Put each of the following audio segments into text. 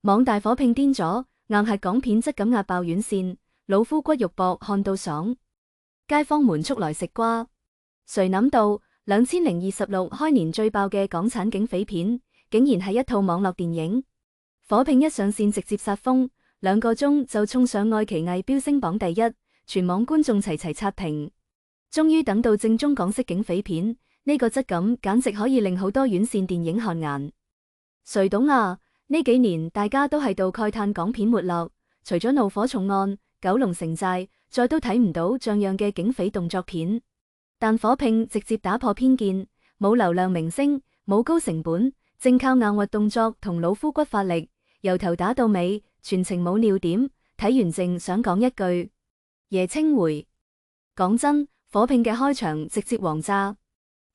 網大火拼癲咗，硬核港片質感壓爆院線，老夫骨肉薄看到爽，街坊們速來食瓜。誰諗到2026開年最爆嘅港產警匪片，竟然係一套網絡電影。火拼一上線直接殺瘋，2個鐘就衝上愛奇藝飆升榜第一，全網觀眾齊齊刷屏。終於等到正宗港式警匪片，呢個質感簡直可以令好多院線電影汗顏。誰懂啊？呢幾年大家都喺度慨嘆港片沒落，除咗怒火重案、九龍城寨，再都睇唔到像樣嘅警匪動作片。但火拼直接打破偏見，冇流量明星，冇高成本，正靠硬核動作同老夫骨發力，由頭打到尾，全程冇尿點。睇完淨想講一句：爺青回。講真，火拼嘅開場直接王炸。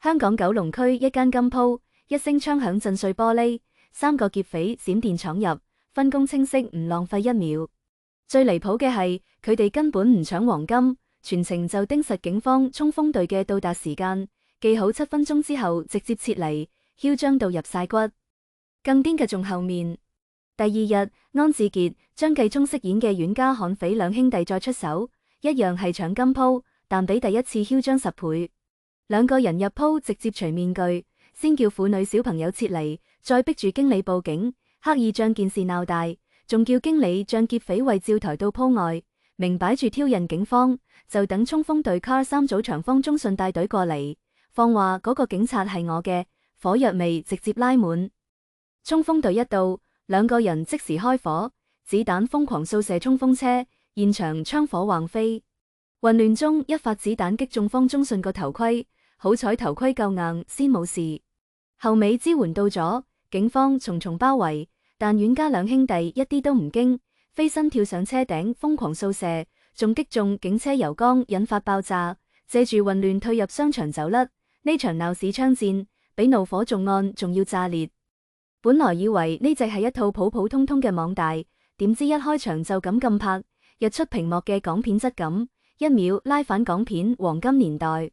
香港九龍區一間金鋪，一聲槍響震碎玻璃，3個劫匪閃電闖入，分工清晰，唔浪費1秒。最離譜嘅係，佢哋根本唔搶黃金，全程就盯實警方衝鋒隊嘅到達時間，記好7分鐘之後直接撤離，囂張到入晒骨。更癲嘅仲後面。第2日，安志傑、張繼聰飾演嘅阮家悍匪兩兄弟再出手，一樣係搶金鋪，但比第一次囂張10倍。2個人入鋪直接除面具，先叫婦女小朋友撤離，再逼住經理報警，刻意將件事鬧大，仲叫經理將劫匪位照抬到鋪外，明擺住挑釁警方，就等衝鋒隊 Car 3組長方中信帶隊過嚟，放話嗰個警察係我嘅，火藥味直接拉滿。衝鋒隊一到，2個人即時開火，子彈瘋狂掃射衝鋒車，現場槍火橫飛。混亂中，一發子彈擊中方中信個頭盔，好彩頭盔夠硬，先冇事。後尾支援到咗，警方重重包圍，但阮家兩兄弟一啲都唔驚，飛身跳上車頂瘋狂掃射，仲擊中警車油缸，引發爆炸，借住混亂退入商場走甩。呢場鬧市槍戰比怒火重案仲要炸裂。本來以為呢只係一套普普通通嘅網大，點知一開場就咁拍，日出屏幕嘅港片質感，1秒拉反港片黃金年代。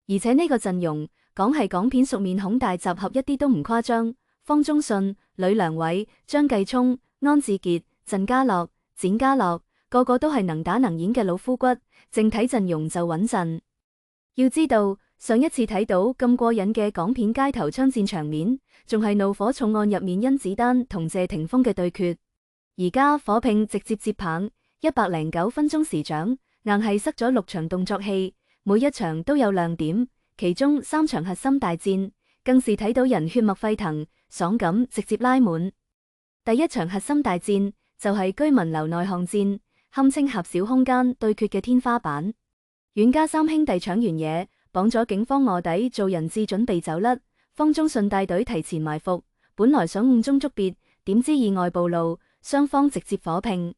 而且呢個陣容講係港片熟面孔大集合一啲都唔誇張，方中信、呂良偉、張繼聰、安志傑、陳家樂、展家樂，個個都係能打能演嘅老夫骨，淨睇陣容就穩陣。要知道上一次睇到咁過癮嘅港片街頭槍戰場面，仲係怒火重案入面甄子丹同謝霆鋒嘅對決。而家火拼直接接棒，109分鐘時長，硬係塞咗6場動作戲，每一場都有亮點，其中3場核心大戰更是睇到人血脈沸騰，爽感直接拉滿。第一場核心大戰就係居民樓內巷戰，堪稱狹小空間對決嘅天花板。阮家3兄弟搶完嘢，綁咗警方臥底做人質準備走甩，方中信帶隊提前埋伏，本來想甕中捉鱉，點知意外暴露，雙方直接火拼。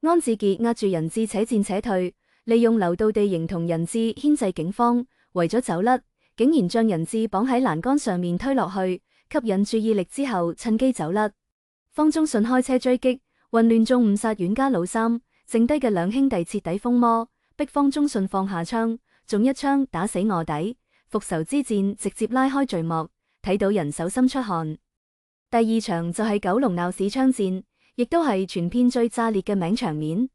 安志傑壓住人質且戰且退，利用樓道地形同人質牽制警方，為咗走甩，竟然將人質綁喺欄杆上面推落去，吸引注意力之後趁機走甩。方中信開車追擊，混亂中誤殺阮家老三，剩低嘅2兄弟徹底瘋魔，逼方中信放下槍，仲一槍打死臥底。復仇之戰直接拉開序幕，睇到人手心出汗。第2場就係九龍鬧市槍戰，亦都係全片最炸裂嘅名場面。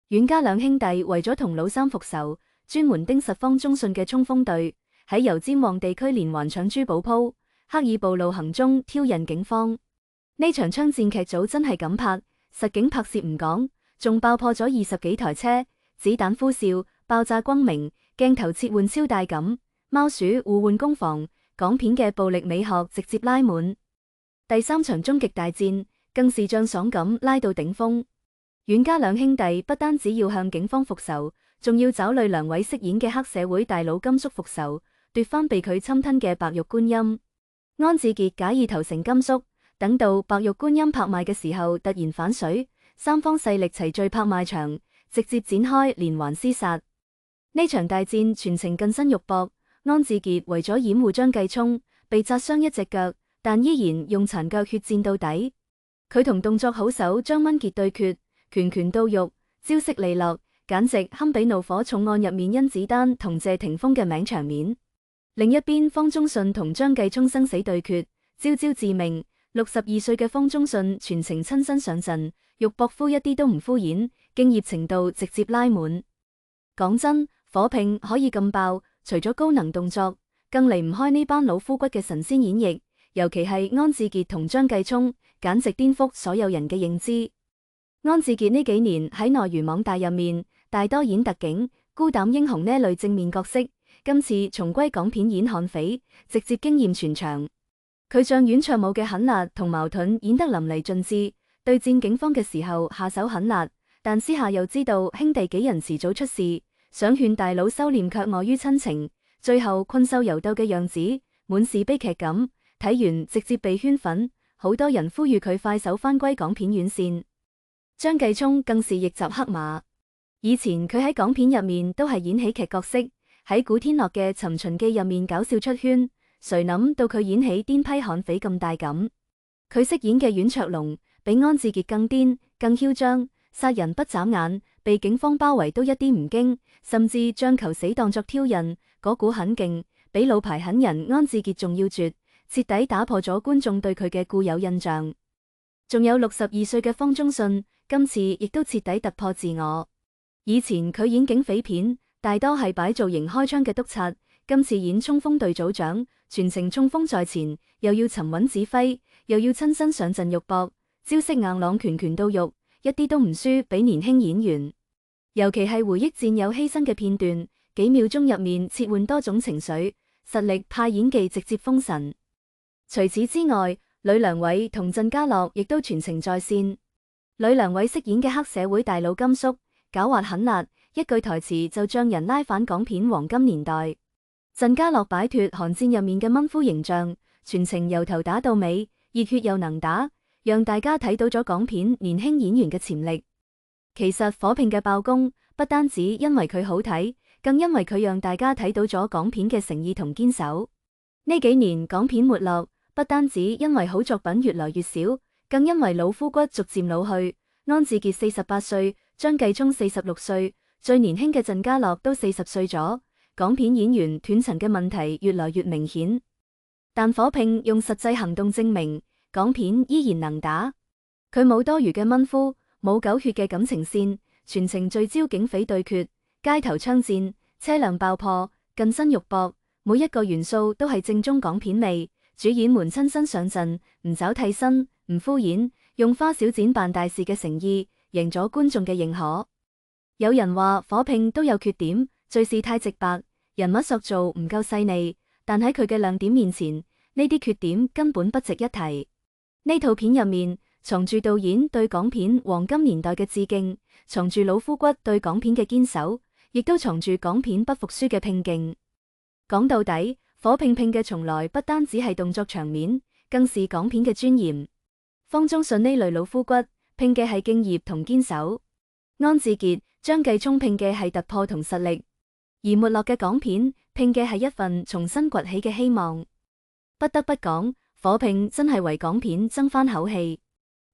阮家2兄弟為咗同老三復仇，專門盯實方中信嘅衝鋒隊，喺油尖旺地區連環搶珠寶鋪，刻意暴露行蹤挑釁警方。呢場槍戰劇組真係咁拍，實景拍攝唔講，仲爆破咗20幾台車，子彈呼嘯，爆炸轟鳴，鏡頭切換超帶感，貓鼠互換攻防，港片嘅暴力美學直接拉滿。第3場終極大戰更是將爽感拉到頂峰。阮家2兄弟不單只要向警方復仇，仲要找呂良偉飾演嘅黑社會大佬甘叔復仇，奪翻被佢侵吞嘅白玉觀音。安志傑假意投誠甘叔，等到白玉觀音拍賣嘅時候突然反水，3方勢力齊聚拍賣場，直接展開連環廝殺。呢場大戰全程近身肉搏，安志傑為咗掩護張繼聰，被砸傷一隻腳，但依然用殘腳血戰到底。佢同動作好手張蚊傑對決，拳拳到肉，招式利落，簡直堪比怒火重案入面甄子丹同謝霆鋒嘅名場面。另一邊方中信同張繼聰生死對決，招招致命， 62歲嘅方中信全程親身上陣，肉搏夫一啲都唔敷衍，敬業程度直接拉滿。講真，火拼可以咁爆，除咗高能動作，更離唔開呢班老夫骨嘅神仙演繹，尤其係安志傑同張繼聰，簡直顛覆所有人嘅認知。安志傑呢幾年喺內娛網大入面，大多演特警、孤膽英雄呢類正面角色，今次重歸港片演悍匪，直接驚豔全場。佢像阮卓武嘅狠辣同矛盾演得淋漓盡致，對戰警方嘅時候下手狠辣，但私下又知道兄弟幾人遲早出事，想勸大佬收斂卻礙於親情，最後困獸猶鬥嘅樣子，滿是悲劇感。睇完直接被圈粉，好多人呼籲佢快手返歸港片院線。張繼聰更是逆襲黑馬，以前佢喺港片入面都係演喜劇角色，喺古天樂嘅《尋秦記》入面搞笑出圈。誰諗到佢演起癲批悍匪咁大感？佢飾演嘅阮卓龍比安志傑更癲、更囂張，殺人不眨眼，被警方包圍都一啲唔驚，甚至將求死當作挑釁，嗰股狠勁比老牌狠人安志傑仲要絕，徹底打破咗觀眾對佢嘅固有印象。仲有62歲嘅方中信，今次亦都徹底突破自我。以前佢演警匪片，大多係擺造型開槍嘅督察，今次演衝鋒隊組長。全程衝鋒在前，又要沉穩指揮，又要親身上陣肉搏，招式硬朗，拳拳到肉，一啲都唔輸俾年輕演員。尤其係回憶戰友犧牲嘅片段，幾秒鐘入面切換多種情緒，實力派演技直接封神。除此之外，呂良偉同鄭家樂亦都全程在線。呂良偉飾演嘅黑社會大佬甘肅，狡猾狠辣，一句台詞就將人拉返港片黃金年代。鄭家樂擺脫寒戰入面嘅蚊夫形象，全程由頭打到尾，熱血又能打，讓大家睇到咗港片年輕演員嘅潛力。其實火拼嘅爆功不單止因為佢好睇，更因為佢讓大家睇到咗港片嘅誠意同堅守。呢幾年港片沒落，不單止因為好作品越來越少，更因為老夫骨逐漸老去。安志傑48歲，張繼聰46歲，最年輕嘅鄭家樂都40歲咗。港片演員斷層嘅問題越來越明顯，但火拼用實際行動證明港片依然能打。佢冇多餘嘅蚊夫，冇狗血嘅感情線，全程聚焦警匪對決、街頭槍戰、車輛爆破、近身肉搏，每一個元素都係正宗港片味。主演們親身上陣，唔找替身，唔敷衍，用花小錢辦大事嘅誠意，贏咗觀眾嘅認可。有人話火拼都有缺點。敘事太直白，人物塑造唔夠細膩，但喺佢嘅亮點面前，呢啲缺點根本不值一提。呢套片入面藏住導演對港片黃金年代嘅致敬，藏住老夫骨對港片嘅堅守，亦都藏住港片不服輸嘅拼勁。講到底，火拼拼嘅從來不單止係動作場面，更是港片嘅尊嚴。方中信呢類老夫骨拼嘅係敬業同堅守，安志傑、張繼聰拼嘅係突破同實力。而沒落嘅港片拼嘅係一份重新崛起嘅希望。不得不講，火拼真係為港片爭翻口氣。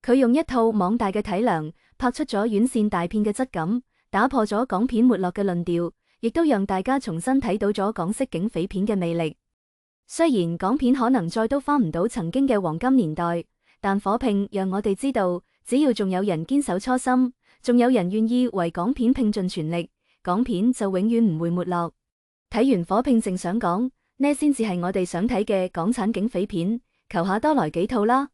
佢用一套網大嘅體量，拍出咗院線大片嘅質感，打破咗港片沒落嘅論調，亦都讓大家重新睇到咗港式警匪片嘅魅力。雖然港片可能再都翻唔到曾經嘅黃金年代，但火拼讓我哋知道，只要仲有人堅守初心，仲有人願意為港片拼盡全力，港片就永遠唔會沒落。睇完火拼，正想講，呢先至係我哋想睇嘅港產警匪片，求下多來幾套啦。